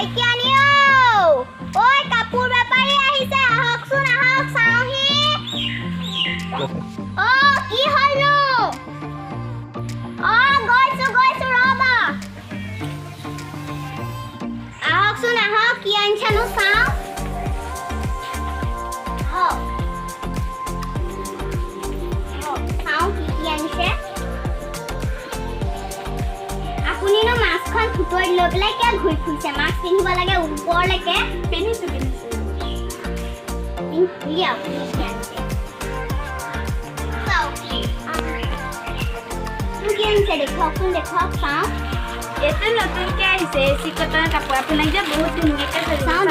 শইকীয়ানী ঐ কাপোৰ বেপাৰী আহিছে আহকচোন আহক চাওহি কি হয়নো গৈছো ৰবা আহকচোন আহক কি আনিছেনো চাওঁ চাওঁ কি আনিছে আপুনিনো মাছখন ফুটুৱাই লৈ পেলাই কিয় ঘূৰি ফুৰিছে মাছ পিন্ধিব লাগে ওপৰলৈকে পিন্ধিছো দেখুৱাওকচোন দেখুৱাওক চাওঁ এইটো নতুনকৈ আহিছে এচি কটনৰ কাপোৰ আপোনাক যে বহুত ধুনীয়াকৈ চাওঁ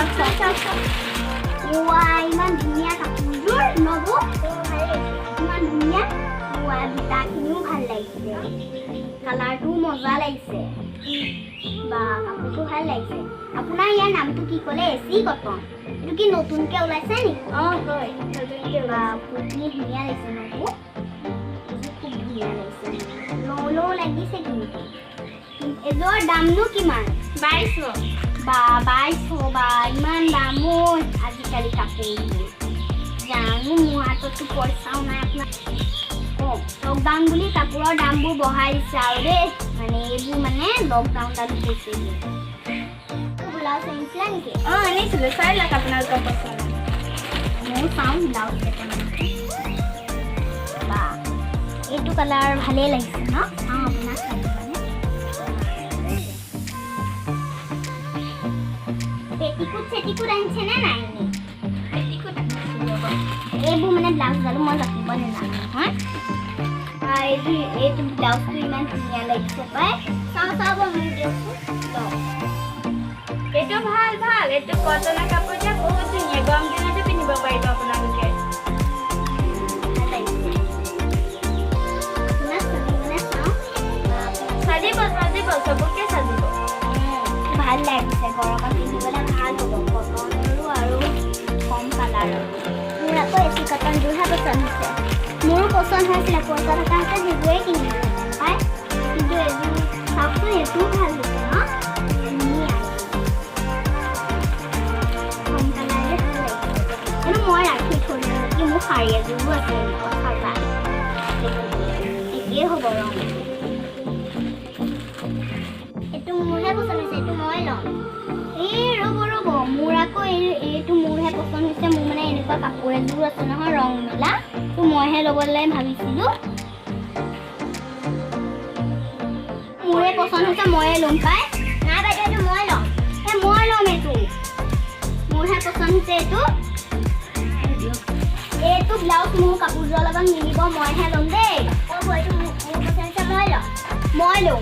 ইমান ধুনীয়া কাপোৰযোৰ নবৌ ইমান ধুনীয়া বিটাখিনিও ভাল লাগিছে কালাৰটোও মজা লাগিছে বা কাপোৰটো ভাল লাগিছে আপোনাৰ ইয়াৰ নামটো কি ক'লে এচি কটন এইটো কি নতুনকৈ ওলাইছে নি হয় নতুনকৈ বা কুৰ্তি ধুনীয়া লাগিছে নবৌ খুব ধুনীয়া লাগিছে লওঁ লাগিছে কিন্তু এযোৰ দামনো কিমান 2200 বা 2200 বা ইমান দামো আজিকালি কাপোৰবোৰ জানো মোৰ হাততো পইচাও নাই আপোনাৰ লকডাউন বুলি কাপোৰৰ দামবোৰ বঢ়াই দিছে আৰু দেই মানে এইবোৰ মানে লকডাউনত হৈছে ব্লাউজ আনিছিলে নেকি আনিছিলোঁ চাই লওক আপোনালোকৰ পচন্দ ময়ো চাওঁ ব্লাউজ কেইটামান বা এইটো কালাৰ ভালেই লাগিছে ন আপোনাক পেটিকুট আনিছেনে নাই এইবোৰ মানে ব্লাউজডালো মই জাপিব নাজানো নহয় এইটো ব্লাউজটো ইমান ধুনীয়া লাগিছে পাই চাব মোক দিয়কচোন এইটো ভাল এইটো কটনৰ কাপোৰ যে বহুত ধুনীয়া গৰম দিনতো পিন্ধিব পাৰিব আপোনালোকে সাজিব চবকে সাজিব ভাল লাগিছে গৰমত পিন্ধিবলৈ ভাল হ'ব কটনৰো আৰু কম কালাৰৰ মোৰ আকৌ এচি কটনযোৰহে পচন্দ হৈছে মোৰো পচন্দ হৈছিলে পইচা থকা হৈছে সেইবোৰেই কিনিলোঁ পাই কিন্তু এযোৰ চাওকচোন এইটোও ভাল হৈছে ন ধুনীয়া কম কালাৰে ভাল লাগিছে কিন্তু মই ৰাখি থ'লোঁ নেকি মোৰ শাৰী এযোৰো আছে এনেকুৱা চাবা একেই হ'ব ৰং এইটো মোৰহে পচন্দ হৈছে এইটো মই ল'ম এই ৰ'ব মোৰ আকৌ এইটো মোৰহে পচন্দ হৈছে মোৰ মানে এনেকুৱা কাপোৰ এযোৰ আছে নহয় ৰং মিলা তো মইহে ল'বলৈ ভাবিছিলোঁ মোৰে পচন্দ হৈছে ময়ে ল'ম পাই নাই বাইদেউ এইটো মই ল'ম মই ল'ম এইটো মোৰহে পচন্দ হৈছে এইটো ব্লাউজ মোৰ কাপোৰযোৰৰ লগত মিলিব মইহে ল'ম দেই এইটো মোৰ পচন্দ হৈছে মই ল'ম